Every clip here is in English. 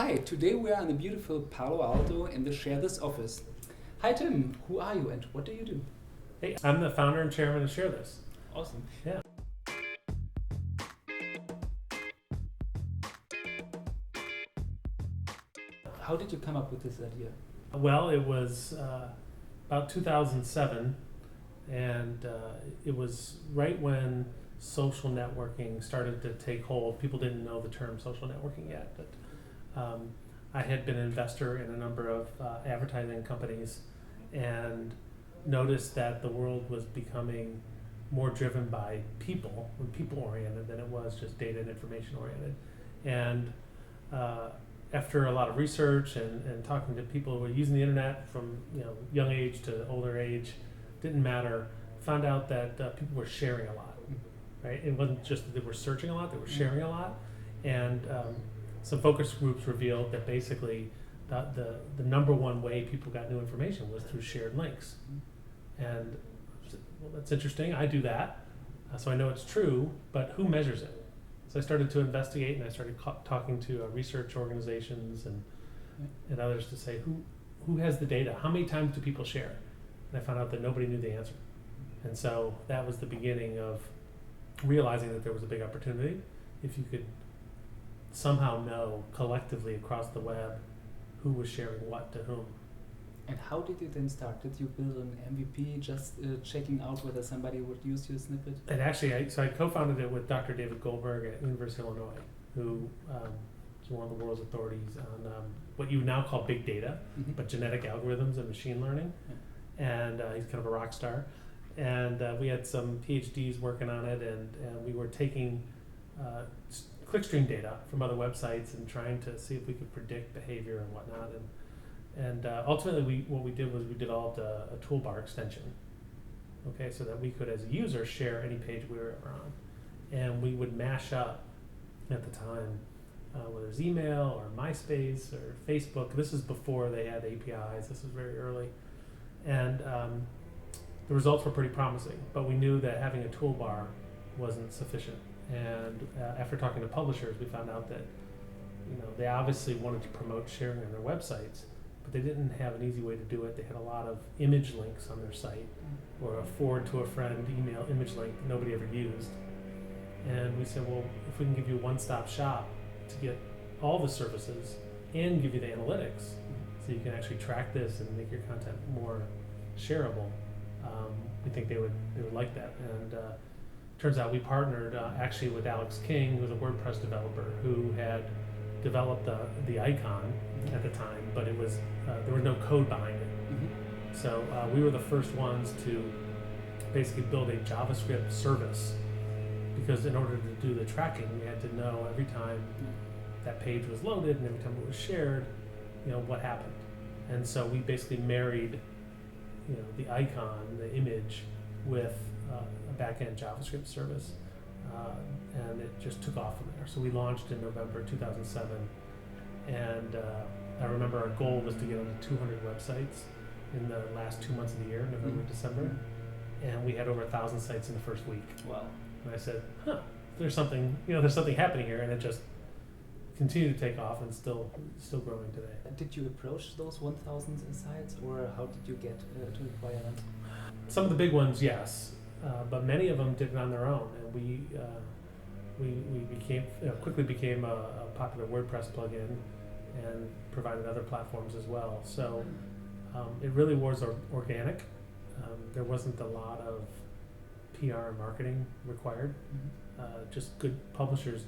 Hi, today we are in the beautiful Palo Alto in the ShareThis office. Hi Tim, who are you and what do you do? Hey, I'm the founder and chairman of ShareThis. Awesome. Yeah. How did you come up with this idea? Well, it was about 2007, and it was right when social networking started to take hold. People didn't know the term social networking yet, but I had been an investor in a number of advertising companies and noticed that the world was becoming more driven by people, people-oriented, than it was just data and information-oriented. And after a lot of research and talking to people who were using the internet from young age to older age, didn't matter, found out that people were sharing a lot, right? It wasn't just that they were searching a lot, they were sharing a lot. And some focus groups revealed that basically the number one way people got new information was through shared links. And I said, well, that's interesting, I do that, so I know it's true, but who measures it? So I started to investigate, and I started talking to research organizations and others to say, who has the data? How many times do people share? And I found out that nobody knew the answer. And so that was the beginning of realizing that there was a big opportunity if you could somehow know collectively across the web who was sharing what to whom. And how did you then start? Did you build an MVP, just checking out whether somebody would use your snippet? And actually, I co-founded it with Dr. David Goldberg at University of Illinois, who is one of the world's authorities on what you now call big data, but genetic algorithms and machine learning. Yeah. And he's kind of a rock star. And we had some PhDs working on it, and we were taking clickstream data from other websites and trying to see if we could predict behavior and whatnot. And ultimately, what we did was we developed a toolbar extension, okay, so that we could, as a user, share any page we were ever on. And we would mash up, at the time, whether it was email or MySpace or Facebook. This is before they had APIs. This was very early. And the results were pretty promising, but we knew that having a toolbar wasn't sufficient. And after talking to publishers, we found out that they obviously wanted to promote sharing on their websites, but they didn't have an easy way to do it. They had a lot of image links on their site, or a forward to a friend email image link that nobody ever used. And we said, well, if we can give you a one-stop shop to get all the services and give you the analytics, so you can actually track this and make your content more shareable, we think they would like that. And turns out we partnered actually with Alex King, who was a WordPress developer who had developed the icon at the time, but it was there was no code behind it. So we were the first ones to basically build a JavaScript service, because in order to do the tracking, we had to know every time that page was loaded and every time it was shared, what happened. And so we basically married the icon, the image, with a back-end JavaScript service, and it just took off from there. So we launched in November 2007, and I remember our goal was to get onto 200 websites in the last 2 months of the year, November, December, and we had over 1,000 sites in the first week. Wow! And I said, there's something happening here, and it just continued to take off and still growing today. Did you approach those 1,000 sites, or how did you get to acquire them? Some of the big ones, yes, but many of them did it on their own, and we quickly became a popular WordPress plugin and provided other platforms as well. So it really was organic. There wasn't a lot of PR and marketing required. Just good publishers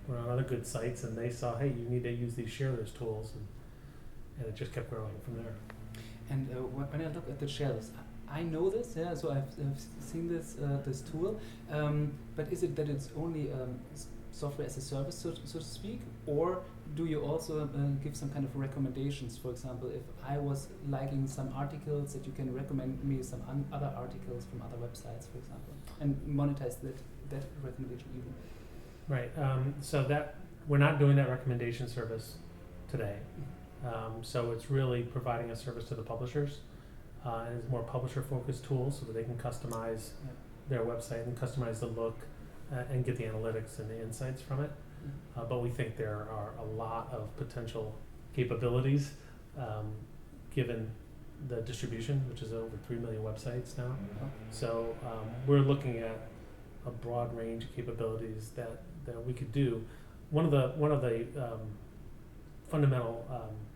were on other good sites, and they saw, hey, you need to use these ShareThis tools, and it just kept growing from there. And when I look at the ShareThis, I know this, yeah. So I've seen this tool, but is it that it's only software as a service, so to speak, or do you also give some kind of recommendations? For example, if I was liking some articles, that you can recommend me some other articles from other websites, for example, and monetize that recommendation even. Right. So that we're not doing that recommendation service today. So it's really providing a service to the publishers. And it's more publisher-focused tools so that they can customize their website and customize the look and get the analytics and the insights from it. But we think there are a lot of potential capabilities given the distribution, which is over 3 million websites now. So we're looking at a broad range of capabilities that we could do. One of the fundamental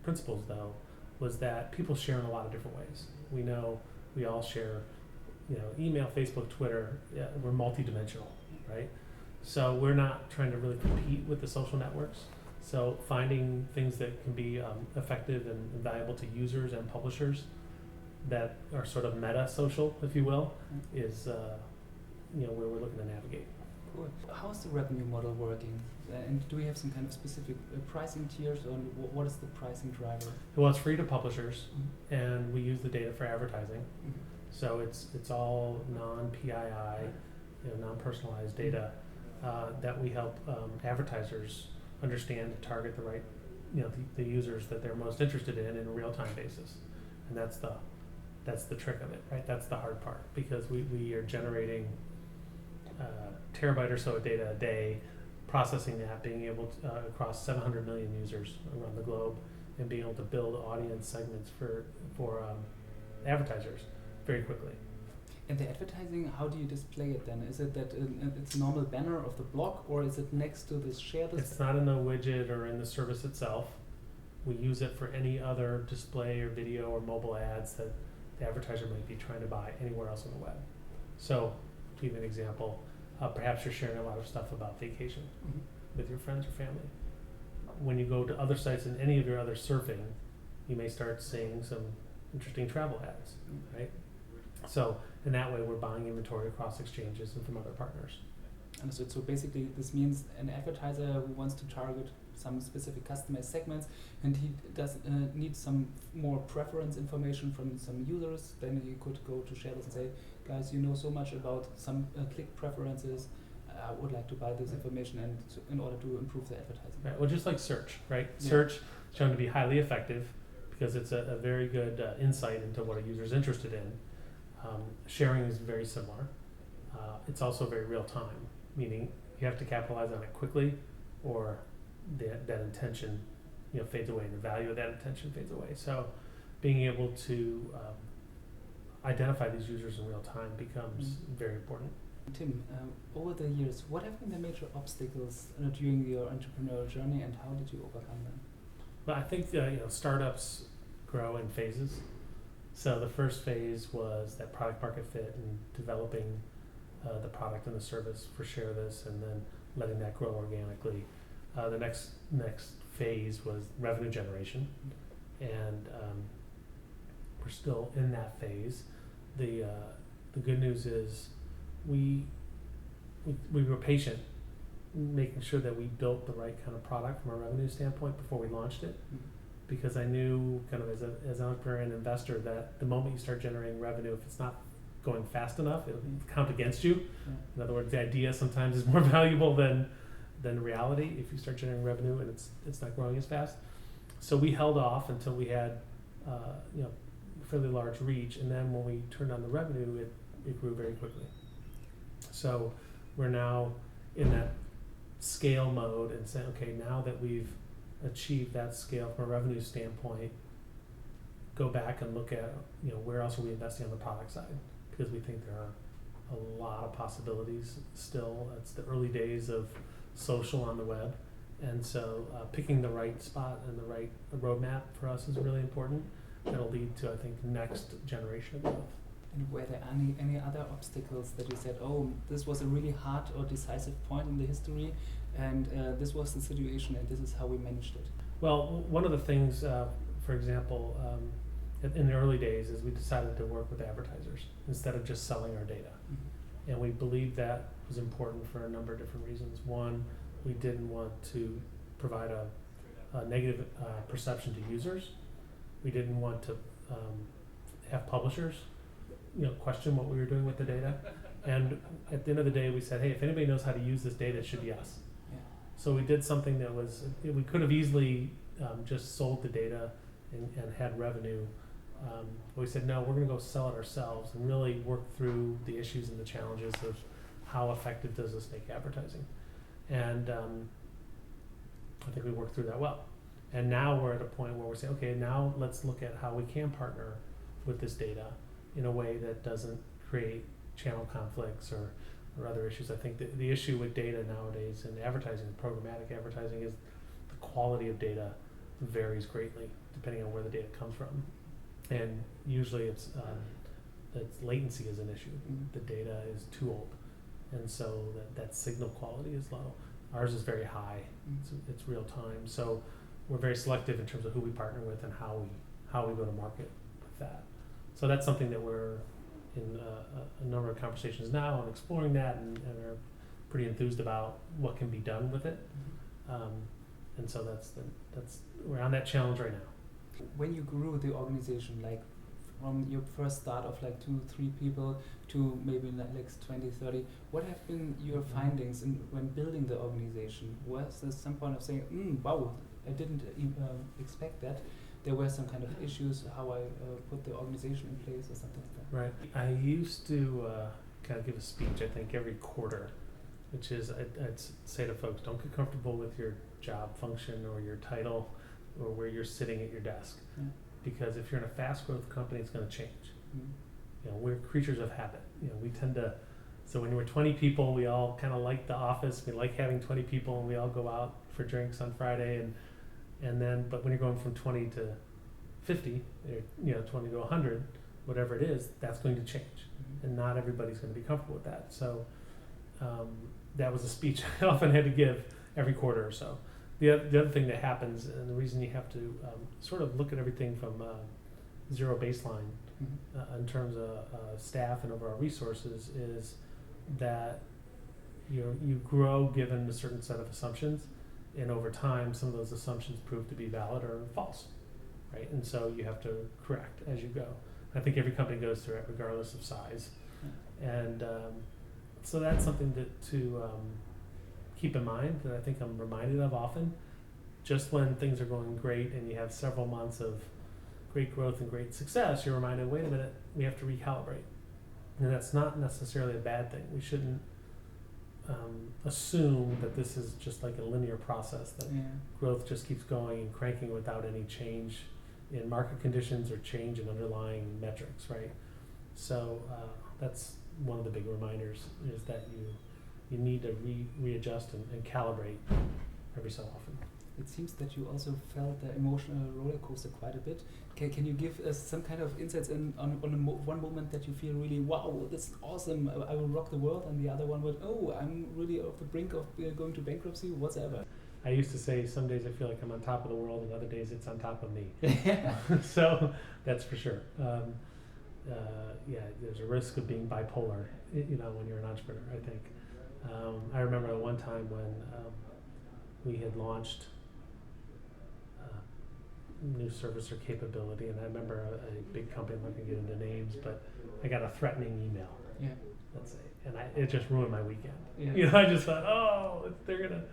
principles, though, was that people share in a lot of different ways. We know we all share, email, Facebook, Twitter. Yeah, we're multidimensional, right? So we're not trying to really compete with the social networks. So finding things that can be effective and valuable to users and publishers that are sort of meta social, if you will, is where we're looking to navigate. Cool. How's the revenue model working? And do we have some kind of specific pricing tiers, or what is the pricing driver? Well, it's free to publishers, and we use the data for advertising. So it's all non-PII, non-personalized data that we help advertisers understand to target the right, the users that they're most interested in a real-time basis, and that's the trick of it, right? That's the hard part, because we are generating terabyte or so of data a day, processing that, being able to across 700 million users around the globe, and being able to build audience segments for advertisers very quickly. And the advertising, how do you display it then? Is it that it's a normal banner of the blog, or is it next to this ShareThis? It's not in the widget or in the service itself. We use it for any other display or video or mobile ads that the advertiser might be trying to buy anywhere else on the web. So, to give you an example, perhaps you're sharing a lot of stuff about vacation with your friends or family. When you go to other sites and any of your other surfing, you may start seeing some interesting travel ads, right? So in that way, we're buying inventory across exchanges and from other partners. Understood. So basically, this means an advertiser who wants to target some specific customer segments, and he does need some more preference information from some users, then he could go to ShareThis and say, guys, you know so much about some click preferences, I would like to buy this information, and in order to improve the advertising. Right. Well, just like search, right? Yeah. Search shown to be highly effective because it's a very good insight into what a user is interested in. Sharing is very similar. It's also very real time, meaning you have to capitalize on it quickly, or that intention fades away, the value of that intention fades away. So being able to identify these users in real time becomes very important. Tim, over the years, what have been the major obstacles during your entrepreneurial journey, and how did you overcome them? Well, I think startups grow in phases. So the first phase was that product market fit and developing the product and the service for ShareThis, and then letting that grow organically. The next phase was revenue generation, and we're still in that phase. The good news is we were patient, making sure that we built the right kind of product from a revenue standpoint before we launched it, because I knew kind of as an entrepreneur and investor that the moment you start generating revenue, if it's not going fast enough, it'll count against you. In other words, the idea sometimes is more valuable than reality if you start generating revenue and it's not growing as fast. So we held off until we had fairly large reach, and then when we turned on the revenue, it grew very quickly. So we're now in that scale mode and saying, okay, now that we've achieved that scale from a revenue standpoint, go back and look at where else are we investing on the product side, because we think there are a lot of possibilities still. It's the early days of social on the web, and so picking the right spot and the right roadmap for us is really important. That'll lead to, I think, next generation of growth. And were there any other obstacles that you said, oh, this was a really hard or decisive point in the history, and this was the situation, and this is how we managed it? Well, one of the things, for example, in the early days, is we decided to work with advertisers instead of just selling our data. And we believed that was important for a number of different reasons. One, we didn't want to provide a negative perception to users. We didn't want to have publishers question what we were doing with the data. And at the end of the day, we said, hey, if anybody knows how to use this data, it should be us. Yeah. So we did something that was, we could have easily just sold the data and had revenue. We said, no, we're going to go sell it ourselves and really work through the issues and the challenges of how effective does this make advertising. And I think we worked through that well. And now we're at a point where we're saying, okay, now let's look at how we can partner with this data in a way that doesn't create channel conflicts or other issues. I think the issue with data nowadays in advertising, programmatic advertising, is the quality of data varies greatly depending on where the data comes from. And usually it's latency is an issue. The data is too old. And so that signal quality is low. Ours is very high. It's real time. So we're very selective in terms of who we partner with and how we go to market with that. So that's something that we're in a number of conversations now and exploring that and are pretty enthused about what can be done with it. And so that's we're on that challenge right now. When you grew the organization, like from your first start of like 2-3 people to maybe like 20, 30, what have been your findings when building the organization? Was there some point of saying, wow, I didn't expect that? There were some kind of issues, how I put the organization in place or something like that. Right. I used to kind of give a speech, I think, every quarter, which is I'd say to folks, don't get comfortable with your job function or your title or where you're sitting at your desk. Yeah. Because if you're in a fast growth company, it's going to change. You know, we're creatures of habit. You know, we tend to, so when we're 20 people, we all kind of like the office. We like having 20 people and we all go out for drinks on Friday and then, but when you're going from 20 to 50, you know, 20 to 100, whatever it is, that's going to change. And not everybody's going to be comfortable with that. So that was a speech I often had to give every quarter or so. The other thing that happens, and the reason you have to sort of look at everything from zero baseline in terms of staff and overall resources, is that you grow given a certain set of assumptions, and over time some of those assumptions prove to be valid or false, right? And so you have to correct as you go. I think every company goes through it regardless of size, and so that's something to keep in mind, that I think I'm reminded of often. Just when things are going great and you have several months of great growth and great success, you're reminded, wait a minute, we have to recalibrate. And that's not necessarily a bad thing. We shouldn't assume that this is just like a linear process, that growth just keeps going and cranking without any change in market conditions or change in underlying metrics, right? So that's one of the big reminders, is that you need to readjust and calibrate every so often. It seems that you also felt the emotional roller coaster quite a bit. Can you give us some kind of insights on one moment that you feel really, wow, this is awesome, I will rock the world, and the other one was, oh, I'm really off the brink of going to bankruptcy, whatever. I used to say some days I feel like I'm on top of the world and other days it's on top of me. So that's for sure. Yeah, there's a risk of being bipolar, you know, when you're an entrepreneur, I think. I remember at one time when we had launched new service or capability, and I remember a big company, I'm not going to get into names, but I got a threatening email. Yeah. Let's say, and it just ruined my weekend. Yeah. You know, I just thought, oh, they're gonna,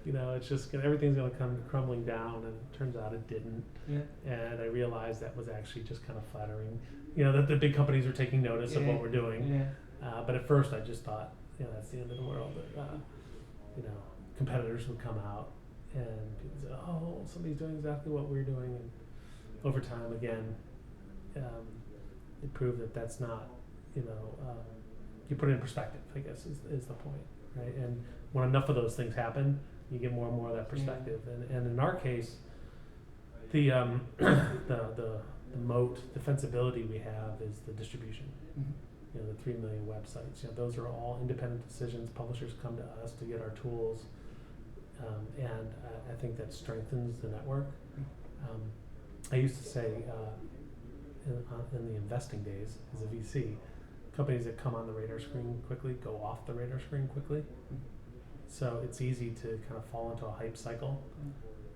you know, it's just everything's gonna come crumbling down, and it turns out it didn't. Yeah. And I realized that was actually just kind of flattering, you know, that the big companies were taking notice of what we're doing. Yeah. But at first I just thought, you know, that's the end of the world. You know, competitors would come out and people say, oh, somebody's doing exactly what we're doing. And over time, again, it proved that that's not, you know, you put it in perspective, I guess, is the point, right? And when enough of those things happen, you get more and more of that perspective. And in our case, the moat, defensibility we have is the distribution. You know, the 3 million websites. You know, those are all independent decisions. Publishers come to us to get our tools, and I think that strengthens the network. I used to say in the investing days as a VC, companies that come on the radar screen quickly go off the radar screen quickly. So it's easy to kind of fall into a hype cycle,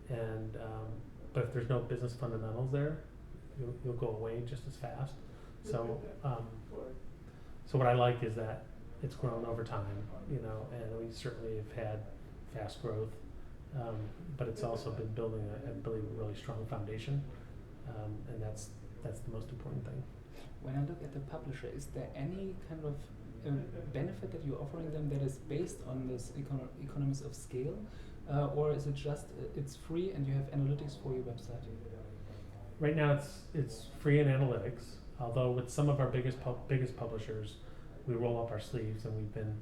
and but if there's no business fundamentals there, you'll go away just as fast. So so what I like is that it's grown over time, you know, and we certainly have had fast growth, but it's also been building I believe a really strong foundation, and that's the most important thing. When I look at the publisher, is there any kind of benefit that you're offering them that is based on this economies of scale, or is it just it's free and you have analytics for your website? Right now it's free in analytics, although with some of our biggest publishers, we roll up our sleeves, and we've been,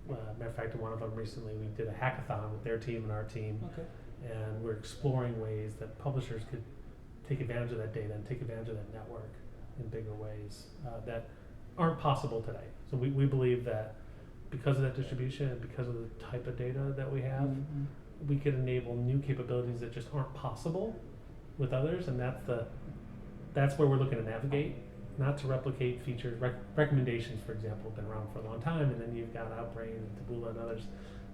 matter of fact, in one of them recently, we did a hackathon with their team and our team, Okay. and we're exploring ways that publishers could take advantage of that data and take advantage of that network in bigger ways that aren't possible today. So we believe that because of that distribution and because of the type of data that we have, we could enable new capabilities that just aren't possible with others, and that's where we're looking to navigate, not to replicate features. Recommendations, for example, have been around for a long time, and then you've got Outbrain and Taboola and others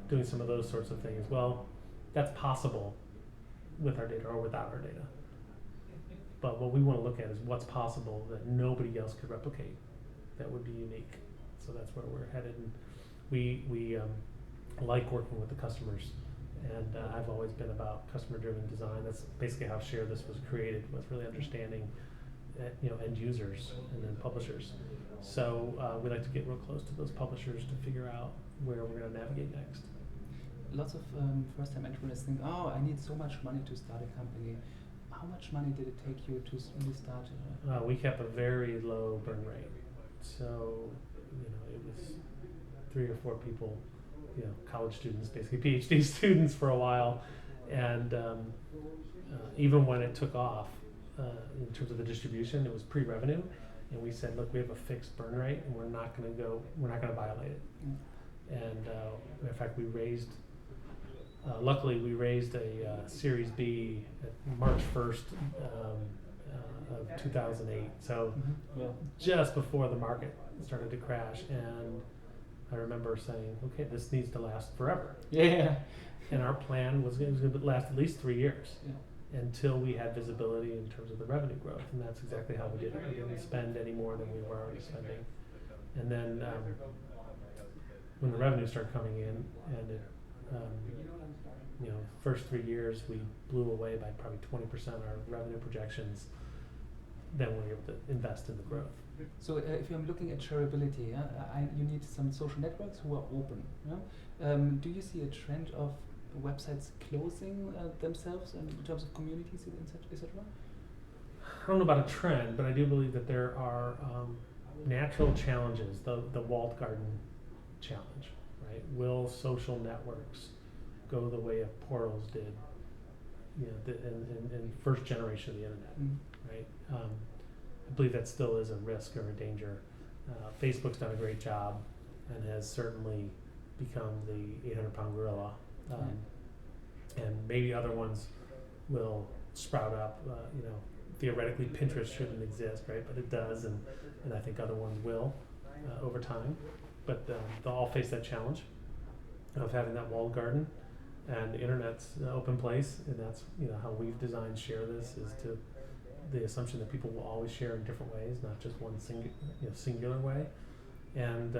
doing some of those sorts of things. Well, that's possible with our data or without our data. But what we want to look at is what's possible that nobody else could replicate that would be unique. So that's where we're headed, and we like working with the customers. And I've always been about customer-driven design. That's basically how ShareThis was created, was really understanding, end users and then publishers. So we like to get real close to those publishers to figure out where we're going to navigate next. Lots of first-time entrepreneurs think, oh, I need so much money to start a company. How much money did it take you to really start? We kept a very low burn rate. So, it was 3 or 4 people, college students, basically PhD students for a while. And even when it took off, in terms of the distribution, it was pre-revenue. And we said, look, we have a fixed burn rate, and we're not going to violate it. And in fact, luckily we raised a Series B at March 1st of 2008. So just before the market started to crash. And I remember saying, okay, this needs to last forever. Yeah. And our plan was going to last at least 3 years until we had visibility in terms of the revenue growth. And that's exactly how we did it. We didn't spend any more than we were already spending. And then when the revenue started coming in, and it, first 3 years we blew away by probably 20% our revenue projections, then we were able to invest in the growth. So if I'm looking at shareability, you need some social networks who are open. Do you see a trend of websites closing themselves in terms of communities, etc.? I don't know about a trend, but I do believe that there are natural challenges, the walled garden challenge, right? Will social networks go the way of portals did, in first generation of the internet, right? I believe that still is a risk or a danger. Facebook's done a great job and has certainly become the 800-pound gorilla. And maybe other ones will sprout up. Theoretically, Pinterest shouldn't exist, right? But it does, and I think other ones will over time. But they'll all face that challenge of having that walled garden. And the internet's an open place, and that's how we've designed ShareThis, is to the assumption that people will always share in different ways, not just one singular way. And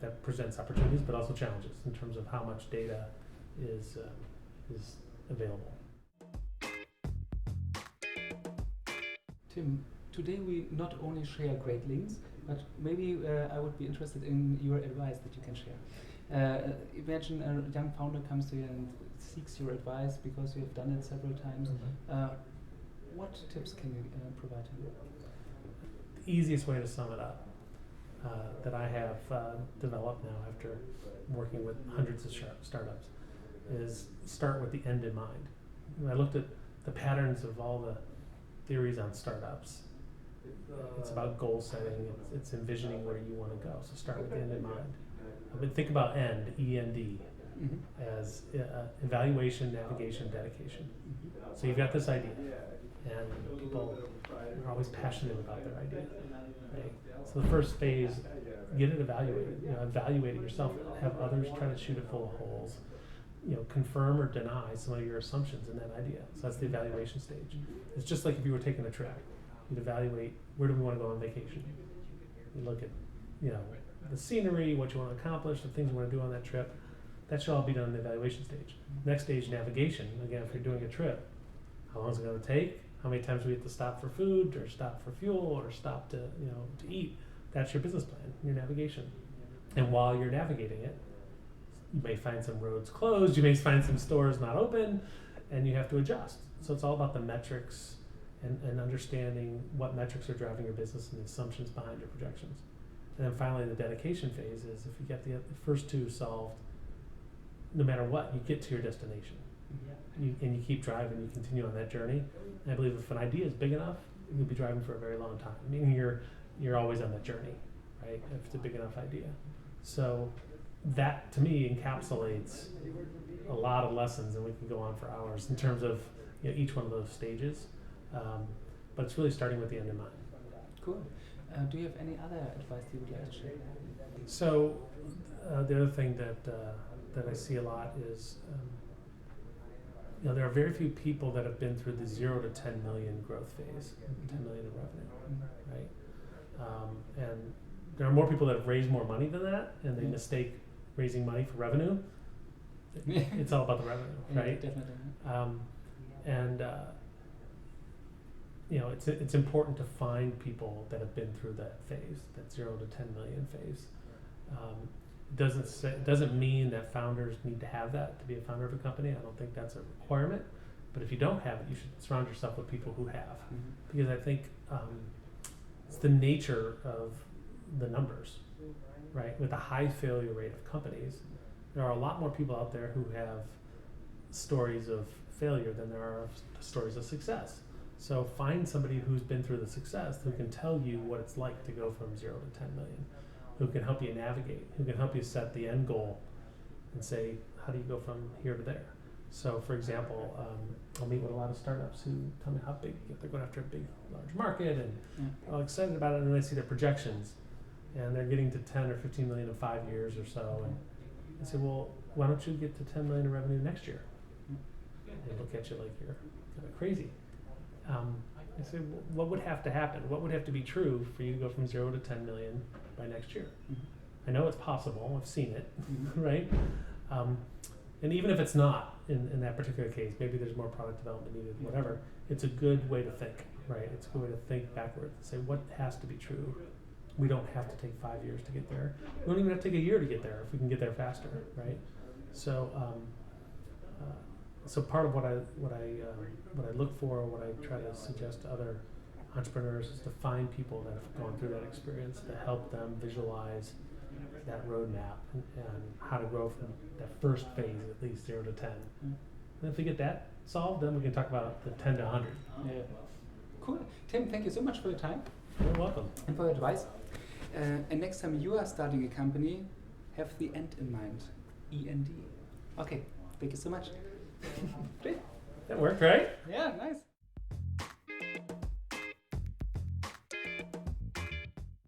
that presents opportunities, but also challenges in terms of how much data is available. Tim, today we not only share great links, but maybe I would be interested in your advice that you can share. Imagine a young founder comes to you and seeks your advice because you have done it several times. What tips can you provide him? The easiest way to sum it up that I have developed now after working with hundreds of startups is start with the end in mind. When I looked at the patterns of all the theories on startups, it's about goal setting, it's envisioning where you want to go. So start with the end in mind. But think about end, E-N-D, as evaluation, navigation, dedication. So you've got this idea, and people are always passionate about their idea. Right? So the first phase, get it evaluated. Evaluate it yourself. Have others try to shoot it full of holes. Confirm or deny some of your assumptions in that idea. So that's the evaluation stage. It's just like if you were taking a trip. You'd evaluate, where do we want to go on vacation? You look at, the scenery, what you want to accomplish, the things you want to do on that trip. That should all be done in the evaluation stage. Next stage, navigation. Again, if you're doing a trip, how long is it going to take? How many times do we have to stop for food, or stop for fuel, or stop to eat? That's your business plan, your navigation. And while you're navigating it, you may find some roads closed, you may find some stores not open, and you have to adjust. So it's all about the metrics and understanding what metrics are driving your business and the assumptions behind your projections. And then finally, the dedication phase is if you get the first two solved, no matter what, you get to your destination. And you keep driving, you continue on that journey. And I believe if an idea is big enough, you'll be driving for a very long time. Meaning you're always on that journey, right? If it's a big enough idea. So that to me encapsulates a lot of lessons, and we can go on for hours in terms of each one of those stages. But it's really starting with the end in mind. Cool. Do you have any other advice you would like to share? So the other thing that I see a lot is there are very few people that have been through the 0 to 10 million growth phase, 10 million in revenue, right? And there are more people that have raised more money than that, and they mistake raising money for revenue. It's all about the revenue, right? Definitely. It's important to find people that have been through that phase, that 0 to 10 million phase. It doesn't mean that founders need to have that to be a founder of a company. I don't think that's a requirement. But if you don't have it, you should surround yourself with people who have, because I think it's the nature of the numbers, right? With a high failure rate of companies, there are a lot more people out there who have stories of failure than there are stories of success. So find somebody who's been through the success, who can tell you what it's like to go from 0 to 10 million, who can help you navigate, who can help you set the end goal and say, how do you go from here to there? So for example, I'll meet with a lot of startups who tell me how big, they're going after a big, large market, and they're all excited about it, and then I see their projections, and they're getting to 10 or 15 million in 5 years or so, and I say, well, why don't you get to 10 million in revenue next year? They look at you like you're kind of crazy. I say, well, what would have to happen? What would have to be true for you to go from 0 to 10 million by next year? I know it's possible. I've seen it, right? And even if it's not in that particular case, maybe there's more product development needed, whatever. It's a good way to think, right? It's a good way to think backwards and say, what has to be true? We don't have to take 5 years to get there. We don't even have to take a year to get there if we can get there faster, right? So, so part of what I look for, what I try to suggest to other entrepreneurs, is to find people that have gone through that experience to help them visualize that roadmap and how to grow from that first phase, at least 0 to 10. And if we get that solved, then we can talk about the 10 to 100. Yeah. Cool. Tim, thank you so much for your time. You're welcome. And for your advice. And next time you are starting a company, have the end in mind. END. Okay. Thank you so much. That worked, right? Yeah, nice.